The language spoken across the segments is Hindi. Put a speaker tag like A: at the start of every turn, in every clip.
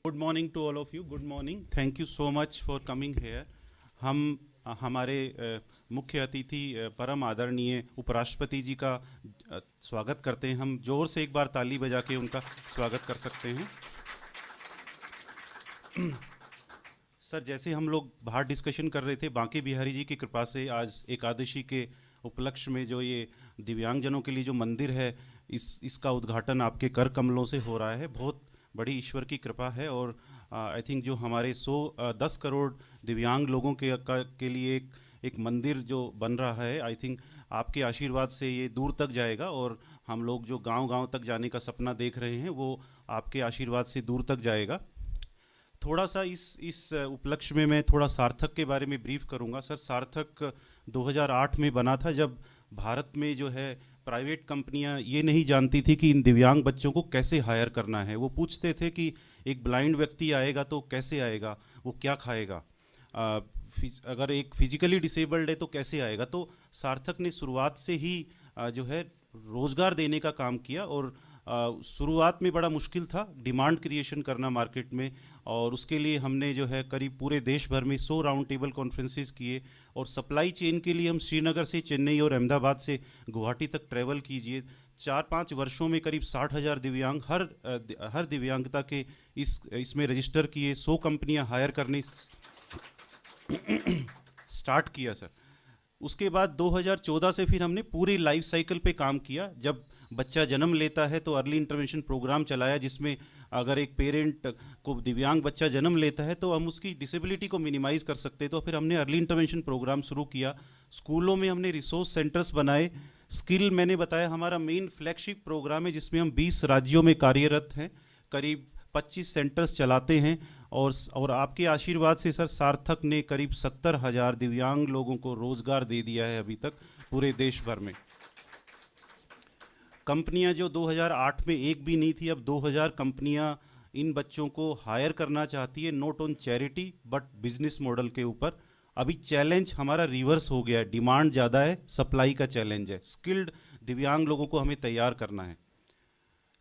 A: Good morning to all of you. Good morning. Thank you so much for coming here. हम हमारे मुख्य अतिथि परम आदरणीय उपराष्ट्रपति जी का स्वागत करते हैं. हम जोर से एक बार ताली बजा के उनका स्वागत कर सकते हैं. सर, जैसे हम लोग बाहर डिस्कशन कर रहे थे, बांके बिहारी जी की कृपा से आज एकादशी के उपलक्ष्य में जो ये दिव्यांगजनों के लिए जो मंदिर है, इसका उद्घाटन आपके कर कमलों से हो रहा है. बहुत बड़ी ईश्वर की कृपा है. और आई थिंक जो हमारे 10 करोड़ दिव्यांग लोगों के लिए एक मंदिर जो बन रहा है, आई थिंक आपके आशीर्वाद से ये दूर तक जाएगा. और हम लोग जो गांव-गांव तक जाने का सपना देख रहे हैं, वो आपके आशीर्वाद से दूर तक जाएगा. थोड़ा सा इस उपलक्ष्य में मैं थोड़ा सार्थक के बारे में ब्रीफ करूंगा. सर, सार्थक 2008 में बना था, जब भारत में जो है प्राइवेट कंपनियां ये नहीं जानती थी कि इन दिव्यांग बच्चों को कैसे हायर करना है. वो पूछते थे कि एक ब्लाइंड व्यक्ति आएगा तो कैसे आएगा, वो क्या खाएगा, अगर एक फिजिकली डिसेबल्ड है तो कैसे आएगा. तो सार्थक ने शुरुआत से ही जो है रोज़गार देने का काम किया. और शुरुआत में बड़ा मुश्किल था डिमांड क्रिएशन करना मार्केट में, और उसके लिए हमने जो है करीब पूरे देश भर में 100 राउंड टेबल कॉन्फ्रेंसेस किए. और सप्लाई चेन के लिए हम श्रीनगर से चेन्नई और अहमदाबाद से गुवाहाटी तक ट्रैवल कीजिए. 4-5 वर्षों में करीब 60,000 दिव्यांग हर दिव्यांगता के इसमें रजिस्टर किए. 100 कंपनियां हायर करने स्टार्ट किया सर. उसके बाद 2014 से फिर हमने पूरी लाइफ साइकिल पे काम किया. जब बच्चा जन्म लेता है तो अर्ली इंटरवेंशन प्रोग्राम चलाया, जिसमें अगर एक पेरेंट को दिव्यांग बच्चा जन्म लेता है तो हम उसकी डिसेबिलिटी को मिनिमाइज़ कर सकते हैं. तो फिर हमने अर्ली इंटरवेंशन प्रोग्राम शुरू किया. स्कूलों में हमने रिसोर्स सेंटर्स बनाए. स्किल मैंने बताया हमारा मेन फ्लैगशिप प्रोग्राम है, जिसमें हम 20 राज्यों में कार्यरत हैं, करीब 25 सेंटर्स चलाते हैं. और आपके आशीर्वाद से सर, सार्थक ने करीब 70,000 दिव्यांग लोगों को रोज़गार दे दिया है अभी तक पूरे देश भर में. कंपनियां जो 2008 में एक भी नहीं थी, अब 2000 कंपनियां इन बच्चों को हायर करना चाहती है, not on charity but business model के ऊपर. अभी चैलेंज हमारा रिवर्स हो गया है, डिमांड ज़्यादा है, सप्लाई का चैलेंज है. स्किल्ड दिव्यांग लोगों को हमें तैयार करना है.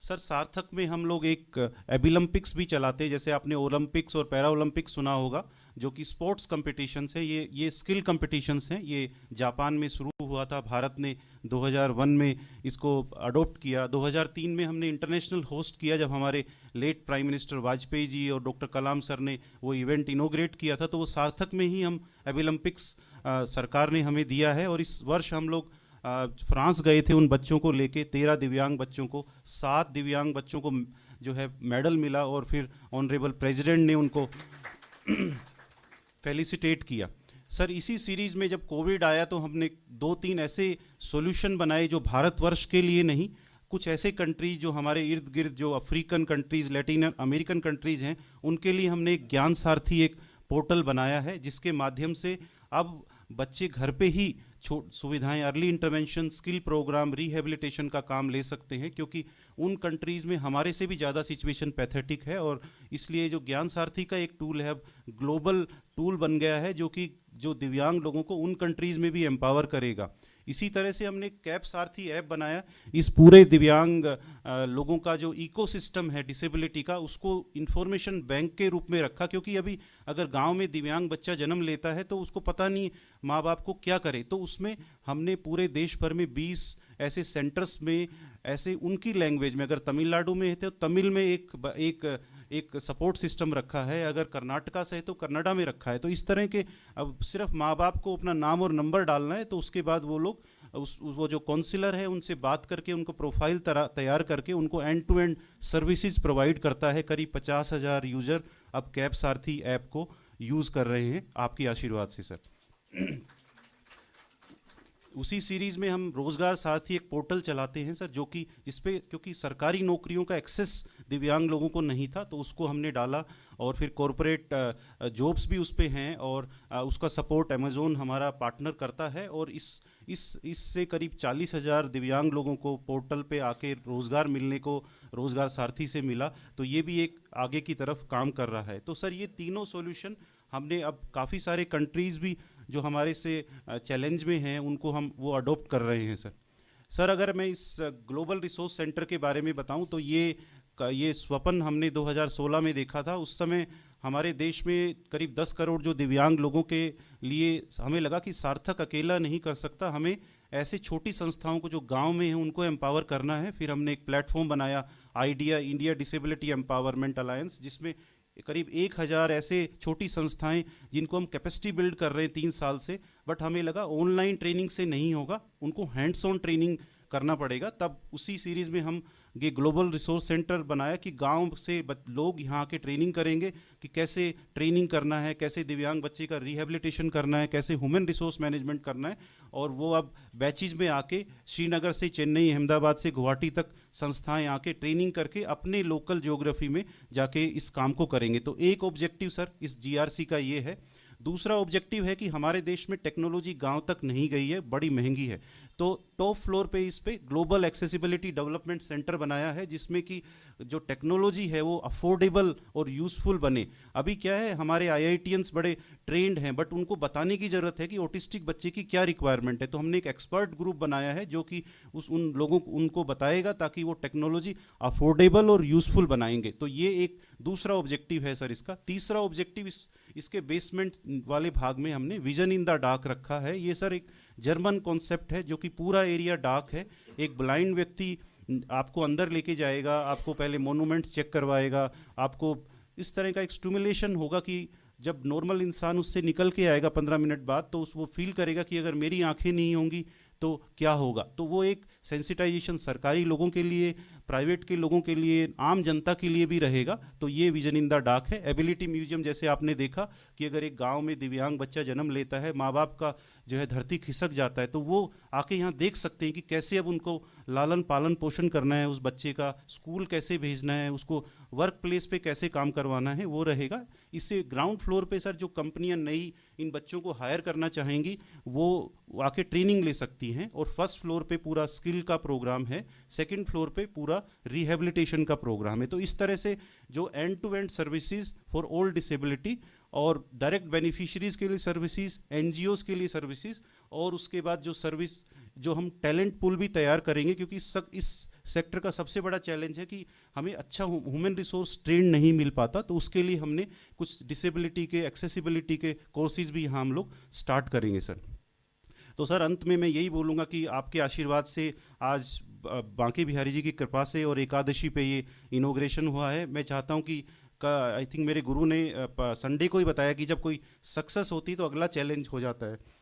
A: सर, सार्थक में हम लोग एक एबिलम्पिक्स भी चलाते हैं. जैसे आपने ओलंपिक्स और पैरा ओलंपिक्स सुना होगा, जो कि स्पोर्ट्स कंपटीशंस हैं. ये स्किल कंपटीशंस हैं. ये जापान में शुरू हुआ था. भारत ने 2001 में इसको अडोप्ट किया. 2003 में हमने इंटरनेशनल होस्ट किया, जब हमारे late prime minister Vajpayee ji और डॉक्टर कलाम सर ने वो इवेंट इनोग्रेट किया था. तो वो सार्थक में ही हम एबिलम्पिक्स सरकार ने हमें दिया है. और इस वर्ष हम लोग फ्रांस गए थे उन बच्चों को लेके, 13 दिव्यांग बच्चों को. 7 दिव्यांग बच्चों को जो है मेडल मिला, और फिर ऑनरेबल प्रेसिडेंट ने उनको फेलिसिटेट किया. सर, इसी सीरीज़ में जब कोविड आया तो हमने 2-3 ऐसे सॉल्यूशन बनाए जो भारतवर्ष के लिए नहीं, कुछ ऐसे कंट्रीज जो हमारे इर्द गिर्द, जो African countries, Latin American countries हैं, उनके लिए हमने एक ज्ञान सारथी एक पोर्टल बनाया है, जिसके माध्यम से अब बच्चे घर पे ही सुविधाएं, early intervention, skill program, rehabilitation का काम ले सकते हैं. क्योंकि उन कंट्रीज़ में हमारे से भी ज़्यादा सिचुएशन पैथेटिक है. और इसलिए जो ज्ञान सारथी का एक टूल है, अब ग्लोबल टूल बन गया है, जो दिव्यांग लोगों को उन कंट्रीज़ में भी एम्पावर करेगा. इसी तरह से हमने कैप सारथी ऐप बनाया. इस पूरे दिव्यांग लोगों का जो इकोसिस्टम है डिसेबिलिटी का, उसको इंफॉर्मेशन बैंक के रूप में रखा. क्योंकि अभी अगर गांव में दिव्यांग बच्चा जन्म लेता है तो उसको पता नहीं माँ बाप को क्या करे. तो उसमें हमने पूरे देश भर में 20 ऐसे सेंटर्स में, ऐसे उनकी लैंग्वेज में, अगर तमिलनाडु में है तो तमिल में एक सपोर्ट सिस्टम रखा है, अगर कर्नाटका से है तो कन्नड़ा में रखा है. तो इस तरह के, अब सिर्फ माँ बाप को अपना नाम और नंबर डालना है, तो उसके बाद वो लोग वो जो काउंसलर है उनसे बात करके उनको प्रोफाइल तैयार करके उनको end to end services provide करता है. करीब 50,000 यूजर अब कैप सारथी ऐप को यूज़ कर रहे हैं आपके आशीर्वाद से सर. उसी सीरीज़ में हम रोज़गार सारथी एक पोर्टल चलाते हैं सर, जो कि जिसपे, क्योंकि सरकारी नौकरियों का एक्सेस दिव्यांग लोगों को नहीं था, तो उसको हमने डाला. और फिर कॉरपोरेट जॉब्स भी उस पे हैं, और उसका सपोर्ट अमेज़ोन हमारा पार्टनर करता है. और इससे करीब 40,000 दिव्यांग लोगों को पोर्टल पे आके रोज़गार मिलने को रोज़गार सारथी से मिला. तो ये भी एक आगे की तरफ काम कर रहा है. तो सर, ये तीनों सॉल्यूशन हमने, अब काफ़ी सारे कंट्रीज़ भी जो हमारे से चैलेंज में हैं, उनको हम वो अडोप्ट कर रहे हैं सर. अगर मैं इस ग्लोबल रिसोर्स सेंटर के बारे में बताऊं, तो ये ये स्वप्न हमने 2016 में देखा था। उस समय हमारे देश में करीब 10 करोड़ जो दिव्यांग लोगों के लिए हमें लगा कि सार्थक अकेला नहीं कर सकता, हमें ऐसे छोटी संस्थाओं को जो गांव में हैं उनको एम्पावर करना है। फिर हमने एक प्लेटफॉर्म बनाया, idea India disability empowerment alliance, जिसमें करीब 1000 ऐसे छोटी संस्थाएं जिनको हम कैपेसिटी बिल्ड कर रहे हैं 3 साल से। बट हमें लगा ऑनलाइन ट्रेनिंग से नहीं होगा, उनको हैंड्स ऑन ट्रेनिंग करना पड़ेगा। तब उसी सीरीज़ में हम ये ग्लोबल रिसोर्स सेंटर बनाया कि गांव से लोग यहाँ आके ट्रेनिंग करेंगे कि कैसे ट्रेनिंग करना है, कैसे दिव्यांग बच्चे का रिहेबिलिटेशन करना है, कैसे ह्यूमन रिसोर्स मैनेजमेंट करना है। और वो अब बैचेज में आके श्रीनगर से चेन्नई, अहमदाबाद से गुवाहाटी तक संस्थाएं आके ट्रेनिंग करके अपने लोकल ज्योग्राफी में जाके इस काम को करेंगे। तो एक ऑब्जेक्टिव सर इस जीआरसी का ये है। दूसरा ऑब्जेक्टिव है कि हमारे देश में टेक्नोलॉजी गांव तक नहीं गई है, बड़ी महंगी है। तो टॉप फ्लोर पे इस पे ग्लोबल एक्सेसिबिलिटी डेवलपमेंट सेंटर बनाया है, जिसमें कि जो टेक्नोलॉजी है वो अफोर्डेबल और यूज़फुल बने। अभी क्या है, हमारे आईआईटियंस बड़े ट्रेंड हैं, बट उनको बताने की ज़रूरत है कि ऑटिस्टिक बच्चे की क्या रिक्वायरमेंट है। तो हमने एक एक्सपर्ट ग्रुप बनाया है जो कि उन लोगों को उनको बताएगा ताकि वो टेक्नोलॉजी अफोर्डेबल और यूज़फुल बनाएंगे। तो ये एक दूसरा ऑब्जेक्टिव है सर इसका। तीसरा ऑब्जेक्टिव इसके बेसमेंट वाले भाग में हमने विजन इन द डार्क रखा है। ये सर एक जर्मन कॉन्सेप्ट है जो कि पूरा एरिया डार्क है। एक ब्लाइंड व्यक्ति आपको अंदर लेके जाएगा, आपको पहले मोनूमेंट्स चेक करवाएगा, आपको इस तरह का एक स्टिमुलेशन होगा कि जब नॉर्मल इंसान उससे निकल के आएगा 15 मिनट बाद, तो वो फील करेगा कि अगर मेरी आंखें नहीं होंगी तो क्या होगा। तो वो एक सेंसिटाइजेशन सरकारी लोगों के लिए, प्राइवेट के लोगों के लिए, आम जनता के लिए भी रहेगा। तो ये विजन इन द डार्क है। एबिलिटी म्यूजियम जैसे आपने देखा कि अगर एक गांव में दिव्यांग बच्चा जन्म लेता है, माँ बाप का जो है धरती खिसक जाता है, तो वो आके यहाँ देख सकते हैं कि कैसे अब उनको लालन पालन पोषण करना है, उस बच्चे का स्कूल कैसे भेजना है, उसको वर्क प्लेस पे कैसे काम करवाना है, वो रहेगा। इससे ग्राउंड फ्लोर पे सर जो कंपनियां नई इन बच्चों को हायर करना चाहेंगी वो आके ट्रेनिंग ले सकती हैं। और फर्स्ट फ्लोर पे पूरा स्किल का प्रोग्राम है, सेकंड फ्लोर पे पूरा रिहेबिलिटेशन का प्रोग्राम है। तो इस तरह से जो end to end services for all disability और डायरेक्ट बेनिफिशियरीज के लिए सर्विसेज, एनजीओज के लिए सर्विसेज, और उसके बाद जो सर्विस जो हम टैलेंट पूल भी तैयार करेंगे, क्योंकि इस सेक्टर का सबसे बड़ा चैलेंज है कि हमें अच्छा ह्यूमन रिसोर्स ट्रेन नहीं मिल पाता। तो उसके लिए हमने कुछ डिसेबिलिटी के, एक्सेसिबिलिटी के कोर्सेज भी यहाँ हम लोग स्टार्ट करेंगे सर। तो सर अंत में मैं यही बोलूँगा कि आपके आशीर्वाद से आज बांके बिहारी जी की कृपा से और एकादशी पे ये इनॉग्रेशन हुआ है। मैं चाहता हूँ कि आई थिंक मेरे गुरु ने संडे को ही बताया कि जब कोई सक्सेस होती तो अगला चैलेंज हो जाता है।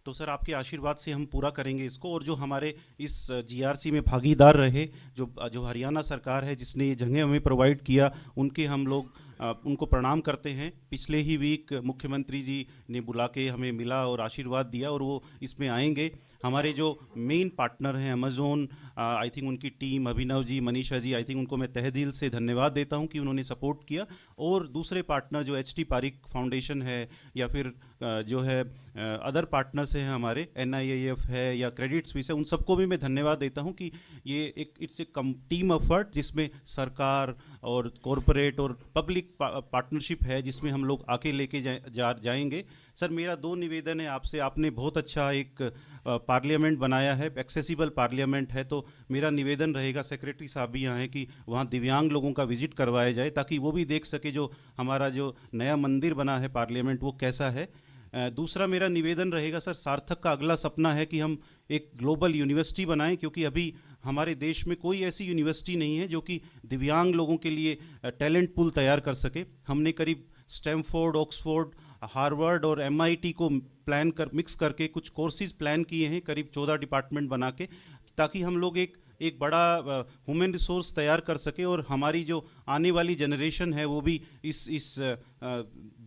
A: तो सर आपके आशीर्वाद से हम पूरा करेंगे इसको। और जो हमारे इस जीआरसी में भागीदार रहे, जो जो हरियाणा सरकार है जिसने ये जगह हमें प्रोवाइड किया, उनके हम लोग उनको प्रणाम करते हैं। पिछले ही वीक मुख्यमंत्री जी ने बुला के हमें मिला और आशीर्वाद दिया, और वो इसमें आएंगे। हमारे जो मेन पार्टनर हैं अमेज़ॉन, आई थिंक उनकी team, Abhinav ji, Manisha ji, I think उनको मैं तहे दिल से धन्यवाद देता हूं कि उन्होंने सपोर्ट किया। और दूसरे पार्टनर जो एच टी पारिक फाउंडेशन है, या फिर जो है अदर पार्टनर्स हैं हमारे, NIIF है या क्रेडिट स्विस है, उन सबको भी मैं धन्यवाद देता हूं कि ये एक इट्स ए टीम एफर्ट जिसमें सरकार और कॉरपोरेट और पब्लिक पार्टनरशिप है, जिसमें हम लोग आके लेके जाएंगे। सर मेरा 2 निवेदन है आपसे। आपने बहुत अच्छा एक पार्लियामेंट बनाया है, एक्सेसिबल पार्लियामेंट है, तो मेरा निवेदन रहेगा, सेक्रेटरी साहब भी यहाँ हैं, कि वहाँ दिव्यांग लोगों का विजिट करवाया जाए ताकि वो भी देख सके जो हमारा जो नया मंदिर बना है पार्लियामेंट वो कैसा है। दूसरा मेरा निवेदन रहेगा सर, सार्थक का अगला सपना है कि हम एक ग्लोबल यूनिवर्सिटी बनाएं, क्योंकि अभी हमारे देश में कोई ऐसी यूनिवर्सिटी नहीं है जो कि दिव्यांग लोगों के लिए टैलेंट पूल तैयार कर सके। हमने करीब स्टैमफोर्ड, ऑक्सफोर्ड, हार्वर्ड और MIT को प्लान कर मिक्स करके कुछ कोर्सेज प्लान किए हैं, करीब 14 डिपार्टमेंट बना के, ताकि हम लोग एक बड़ा ह्यूमन रिसोर्स तैयार कर सके और हमारी जो आने वाली जनरेशन है वो भी इस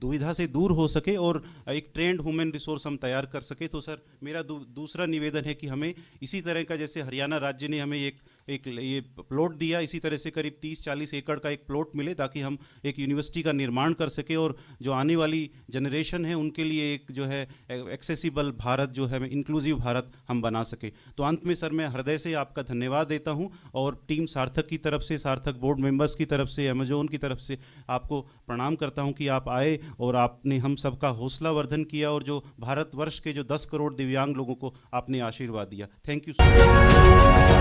A: दुविधा से दूर हो सके और एक ट्रेंड ह्यूमन रिसोर्स हम तैयार कर सके। तो सर मेरा दूसरा निवेदन है कि हमें इसी तरह का, जैसे हरियाणा राज्य ने हमें एक एक ये प्लॉट दिया। इसी तरह से करीब 30-40 एकड़ का एक प्लॉट मिले ताकि हम एक यूनिवर्सिटी का निर्माण कर सके और जो आने वाली जनरेशन है उनके लिए एक जो है एक्सेसिबल भारत जो है इंक्लूसिव भारत हम बना सके। तो अंत में सर मैं हृदय से आपका धन्यवाद देता हूं और टीम सार्थक की तरफ से, सार्थक बोर्ड मेंबर्स की तरफ से, अमेजोन की तरफ से आपको प्रणाम करता हूं कि आप आए और आपने हम सबका हौसला वर्धन किया और जो भारतवर्ष के जो 10 करोड़ दिव्यांग लोगों को आपने आशीर्वाद दिया। Thank you so much.